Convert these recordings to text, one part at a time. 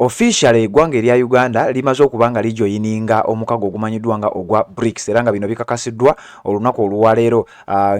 Officially eggwanga erya Uganda limaze okubanga lijoyininga omukago ogumanyiddwa nga ogwa BRICS era nga bino bikakasiddwa olunaku olwaleero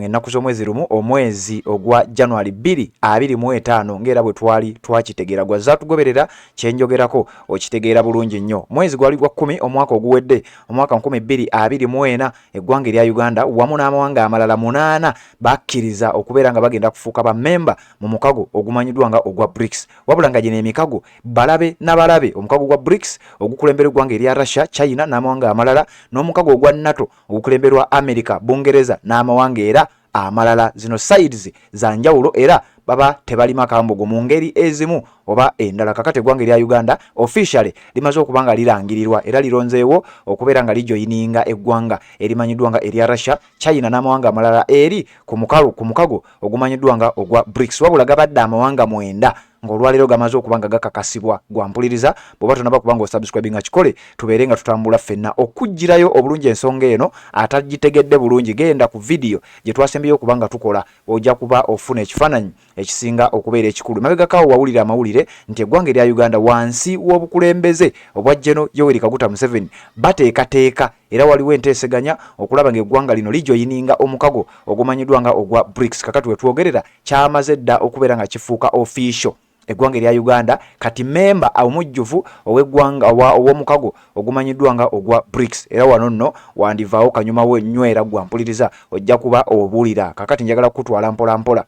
ennaku z'omwezi lumu omwezi ogwa January 2025 ng'era bwe twali twakitegeera gwazza tugoberera kyenjogerako okitegeera bulungi nnyo. Mwezi gwali gwa 10 omwaka oguwedde omwaka 2024 eggwanga erya Uganda wamu n'amawanga amalala 8 bakkiriza okubeera nga bagenda kufuuka ba memba mu mukago ogumanyiddwa nga ogwa BRICS. Wabula nga gino emikago balabe n'abalabe omukago gwa BRICS ogukulembera eggwanga erya Russia, China n'amawanga amalala n'omukago ogwa NATO ogukulemberwa America, Bungereza n'amawanga era amalala. Zino sides za njawulo era baba tebalima kambugu mu ngeri ezimu oba endala. Kakati eggwanga erya Uganda officially limaze okubanga lirangirirwa era lironzeewo okubeera nga lijoyininga eggwanga erimanyiddwa nga erya Russia, China n'amawanga amalala eri ku mukago ogumanyiddwa nga ogwa BRICS. Wabula gabadde amawanga 9 ng'olwaleero gamaze okubanga gakakasibwa. Gwampuliriza bw'oba tonaba kubanga osubscribinga kikole tubeere nga tutambula ffenna okugirayo obulungi ensonga eno atagitegedde bulungi. Genda ku video gye twasembyeyo okubanga tukola ojja kuba ofuna ekifaananyi ekisinga okubeera ekikulu. Mabegakawo wawulira amawulire nti eggwanga erya Uganda wansi w'obukulembeze obwa General Yoweri Kaguta Museveni bateekateeka era waliwo enteeseganya okulaba ng'eggwanga lino lijoyininga omukago ogumanyiddwa nga ogwa BRICS. Kakati we twogerera kyamaze dda okubeera nga kifuuka official. Eggwanga erya Uganda kati memba omujjuvu ow'eggwanga ow'omukago ogumanyiddwa nga ogwa BRICS. Era wano nno wandivaawo kanyuma we nywera gwampuliriza ojja kuba obuulira. Kakati njagala kutwala mpola mpola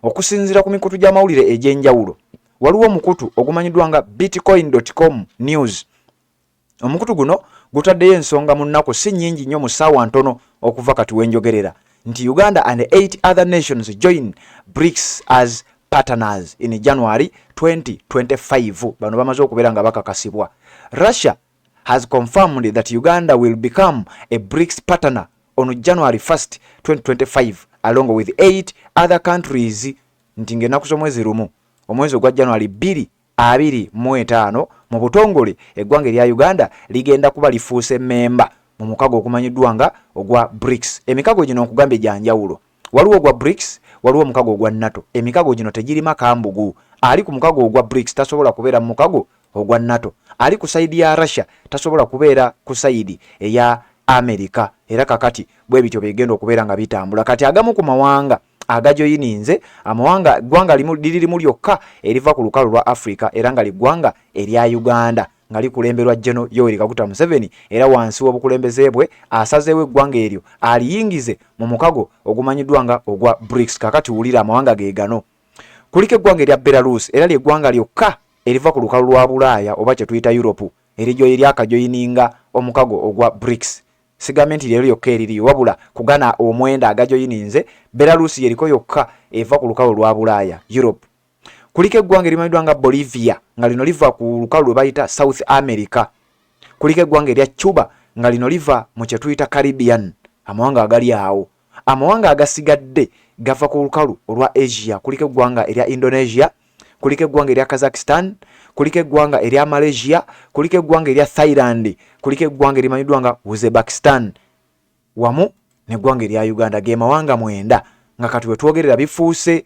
okusinziira ku mikutu gy'amawulire egy'enjawulo. Waliwo omukutu ogumanyiddwa nga bitcoin.com news. Omukutu guno gutaddeyo ensonga mu nnaku si nnyingi nnyo mu ssaawa ntono okuva kati wenjogerera nti Uganda and 8 other nations join BRICS as partners in January 2025. Bano bamaze okubeera nga bakakasibwa. Russia has confirmed that Uganda will become a BRICS partner on January 1st, 2025 along with 8 other countries. Nti ng'ennaku z'omwezi lumu omwezi ogwa January 2025 mu butongole eggwanga erya Uganda ligenda kuba lifuuse memba mu mukago okumanyiddwa nga ogwa BRICS. Emikago gino nkugambye gya njawulo. Waliwo ogwa BRICS, waliwo omukago ogwa NATO. Emikago gino tegirima kambugu. Ali ku mukago ogwa BRICS tasobola kubeera mu mukago ogwa NATO. Ali ku sayidi ya Russia tasobola kubeera ku sayidi eya America. Era kakati bwe bityo bigenda okubeera nga bitambula. Kati agamu ku mawanga agajoyininze amawanga eggwanga lirimu lyokka eriva ku lukalu lwa Africa era nga liggwanga erya Uganda nga likulemberwa General Yoweri Kaguta Museveni era wansi w'obukulembeze bwe asazeewo eggwanga eryo aliyingize mu mukago ogumanyiddwa nga ogwa BRICS. Kakati wulira amawanga ge gano. Kuliko eggwanga erya Belarus era ly'eggwanga lyokka eriva ku lukalu lwa Bulaaya oba kye tuyita Europe eriryo eryakajoyininga omukago ogwa BRICS. Sigamenti lero yokka eririyo wabula kugana omwenda agajoyininze Belarus yeriko yokka eva ku lukalu lwa Bulaaya Europe. Kuliko eggwanga erimanyiddwa nga Bolivia nga lino liva ku lukalu lwe bayita South America. Kuliko eggwanga erya Cuba nga lino liva mu kye tuyita Caribbean. Amawanga agali awo. Amawanga agasigadde gava ku lukalu olwa Asia. Kuliko eggwanga erya Indonesia, kuliko eggwanga erya Kazakhstan, kuliko eggwanga erya Malaysia, kuliko eggwanga erya Thailand, kuliko eggwanga erimanyiddwa nga Uzbekistan wamu n'eggwanga erya Uganda. Ge mawanga 9 nga kati we twogerera bifuuse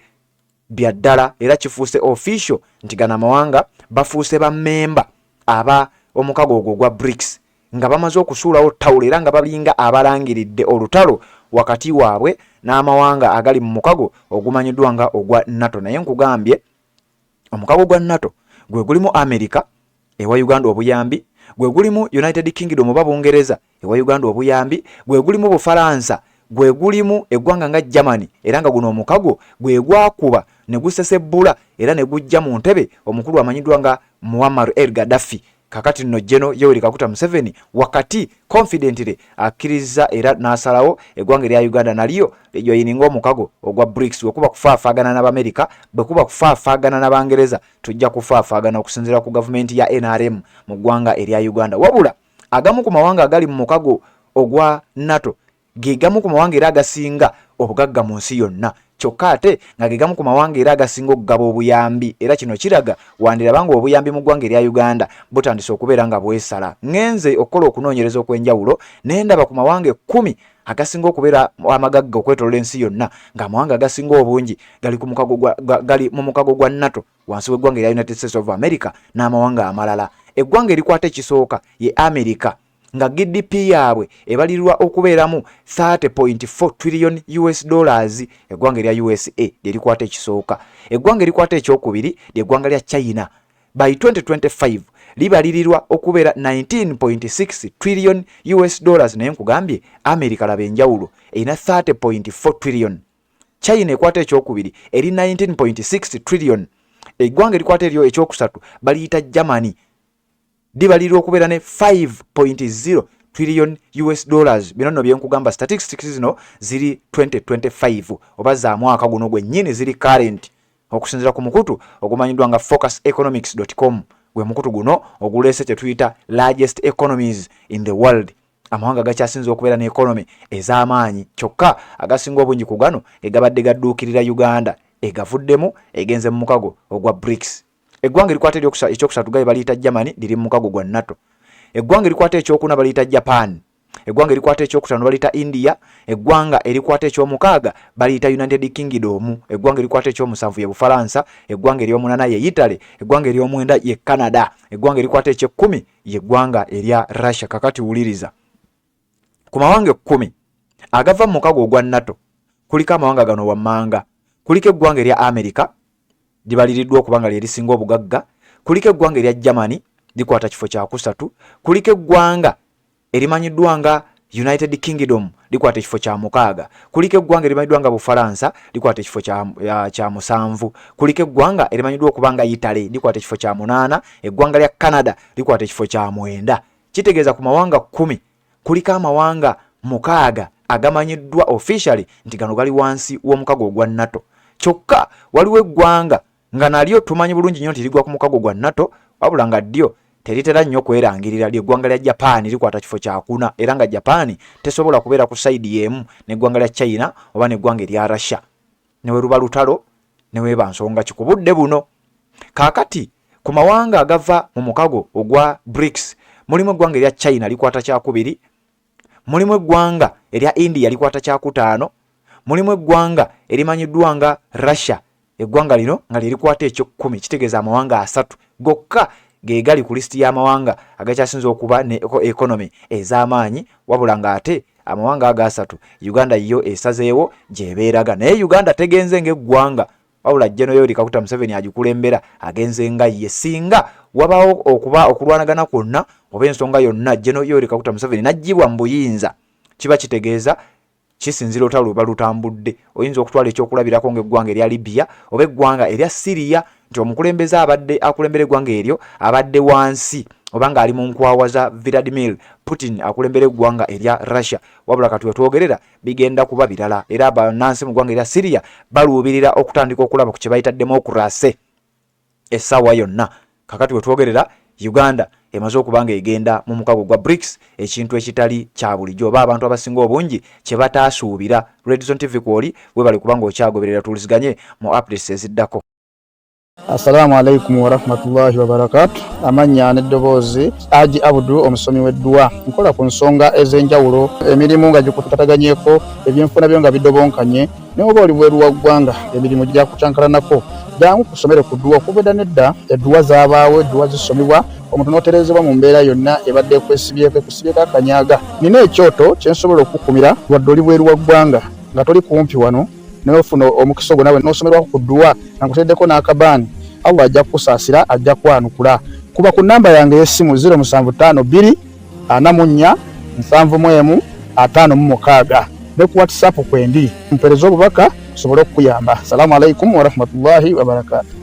bya ddala era kifuuse official nti gana amawanga bafuuse ba memba aba omukago ogwo gwa BRICS nga bamaze okusuulawo ttawulo era nga balinga abalangiridde olutalo wakati waabwe n'amawanga agali mu mukago ogumanyiddwa nga ogwa NATO. Naye nkugambye omukago gwa NATO gwe gulimu America ewa Uganda obuyambi, gwe gulimu United Kingdom oba Bungereza ewa Uganda obuyambi, gwe gulimu Bufalansa, gwe gulimu eggwanga nga Germany era nga guno omukago gwe gwakuba ne gusesebbula era ne gujja mu ntebe omukulu amanyiddwa nga Muammar el-Gaddafi. Kakati nno General Yoweri Kaguta Museveni wakati confidently akkiriza era n'asalawo eggwanga erya Uganda nalyo lijoyininga omukago ogwa BRICS. Wekuba kufaafaagana n'Amerika, bwe kuba kufaafaagana n'Abangereza, tujja kufaafaagana okusinziira ku gavumenti ya NRM mu ggwanga erya Uganda. Wabula agamu ku mawanga agali mu mukago ogwa NATO ge gamu ku mawanga era agasinga obugagga mu nsi yonna. Kyokka ate nga ge gamu ku mawanga era agasinga okugaba obuyambi era kino kiraga wandirabanga obuyambi mu ggwanga erya Uganda butandise okubeera nga bwesala. Ngenze okukola okunoonyereza okw'enjawulo ne ndaba ku mawanga 10 agasinga okubeera amagagga okwetoolola ensi yonna ng'amawanga agasinga obungi gali mu mukago gwa NATO wansi w'eggwanga erya United States of America n'amawanga amalala. Eggwanga erikwata ekisooka ye America nga GDP yaabwe ebalirirwa okubeeramu 30.4 trillion US dollars. Eggwanga erya USA lyerikwata ekisooka. Eggwanga erikwata ekyokubiri ly'eggwanga lya China. By 2025 libalirirwa okubeera 19.6 trillion US dollars. Naye nkugambye America laba enjawulo erina 30.4 trillion. China ekwata ekyokubiri eri 19.6 trillion. Eggwanga erikwata eryo ekyokusatu baliyita Germany libalirirwa okubeera ne 5.0 trillion US dollars. Bino nno byenkugamba statistics zino ziri 2025 oba za mwaka guno gwennyini ziri current okusinziira ku mukutu ogumanyiddwa nga focuseconomics.com. Gwe mukutu guno oguleese kye tuyita largest economies in the world. Amawanga gakyasinze okubeera ne economy ez'amaanyi kyokka agasinga obungi ku gano egabadde gadduukirira Uganda egavuddemu egenze mu mukago ogwa BRICS. Eggwanga erikwata ekyokusatu gaye baliyita Germany liri mu mukago gwa NATO. Eggwanga erikwata ekyokuna baliyita Japan. Eggwanga erikwata ekyokutaano baliyita India. Eggwanga erikwata ekyomukaaga baliyita United Kingdom. Eggwanga erikwata ekyomusanvu ye Bufalansa. Eggwanga eryomunana ye Italy. Eggwanga eryomwenda ye Canada. Eggwanga erikwata ekyekumi ye eggwanga erya Russia. Kakati wuliriza, ku mawanga 10 agava mu mukago ogwa NATO kuliko amawanga gano wammanga. Kuliko eggwanga erya America libaliriddwa okuba nga lyerisinga obugagga. Kuliko eggwanga erya Germany likwata kifo kya kusatu. Kuliko eggwanga erimanyiddwa nga United Kingdom likwata ekifo kya mukaaga. Kuliko eggwanga erimanyiddwa nga Bufalansa likwata ekifo kya musanvu. Kuliko eggwanga erimanyiddwa okuba nga Italy likwata ekifo kya 8. Eggwanga lya Canada likwata ekifo kya 9. Kitegeeza ku mawanga 10 kuliko amawanga 6 agamanyiddwa officially nti gano gali wansi w'omukago ogwa NATO. Kyokka waliwo eggwanga nga nalyo tumanyi bulungi nnyo nti ligwa ku mukago gwa NATO wabula nga ddyo teritera nnyo kwerangirira. Ly'eggwanga lya Japan likwata kifo kya 4 era nga Japan tesobola kubeera ku saidi y'emu n'eggwanga lya China oba n'eggwanga erya Russia. Newe luba lutalo neweeba nsonga kikubudde buno. Kaakati ku mawanga agava mu mukago ogwa BRICS mulimu eggwanga erya China likwata kya 2, mulimu eggwanga erya India likwata kya 5, mulimu eggwanga erimanyiddwa nga Russia. Eggwanga lino nga lirikwata ekyo-10. Kitegeeza amawanga 3 gokka ge gali ku listi y'amawanga agakyasinza okuba ne economy ez'amaanyi wabula nga ate amawanga aga 3 Uganda yo esazeewo gyebeeraga. Naye Uganda tegenze ng'eggwanga wabula General Yoweri Kaguta Museveni agikulembera agenze nga ye. Singa wabaawo okuba okulwanagana kwonna oba ensonga yonna General Yoweri Kaguta Museveni n'aggyibwa mu buyinza, kiba kitegeeza kisinzira olutalo luba lutambudde. Oyinza okutwala ekyokulabirako ng'eggwanga erya Libya oba eggwanga erya Syria nti omukulembeze abadde akulembera eggwanga eryo abadde wansi oba ng'ali mu nkwawa za Vladimir Putin akulembera eggwanga erya Russia. Wabula kati wetwogerera bigenda kuba birala era bannansi mu ggwanga erya Syria baluubirira okutandika okulaba ku kye bayita demokrasi essaawa yonna. Kakati wetwogerera Uganda emaze okuba nga egenda mu mukago gwa BRICS, ekintu ekitali kya bulijjo oba abantu abasinga obungi kye bataasuubira. Red Zone TV kwoli webale kubanga okyagoberera tuliziganye mu updates eziddako. Assalamu alaikum wa rahmatullahi wa barakatuh. Amanya n'eddoboozi Haji Abdul omusomi w'eddua. Nkola ku nsonga ez'enjawulo, emirimu nga gikutataganyeko, ebyenfuna byo nga bidobonkanye, ne oba oli bweru wa ggwanga emirimu gya kucankalanako. Jangu kusomere ku ddua okubeda nedda eddua zaabaawo, eddua zisomibwa omuntu n'oterezebwa mu mbeera yonna ebadde ekwesibyeko akanyaga. Nina ekyoto kye nsobola okukumira wadde oli bweru wa ggwanga nga toli kumpi wano n'ofuna omukisa ogwo nawe n'osomerwako ku ddua nga nkuteddeko n'akabaani. Allah ajja kukusaasira, ajja kwanukula. Kuba ku nnamba yange y'essimu 0752 44 71 56 ne ku WhatsApp kwendi mpereza obubaka sobole okukuyamba. Assalamu alaikum wa rahmatullahi wa barakatuh.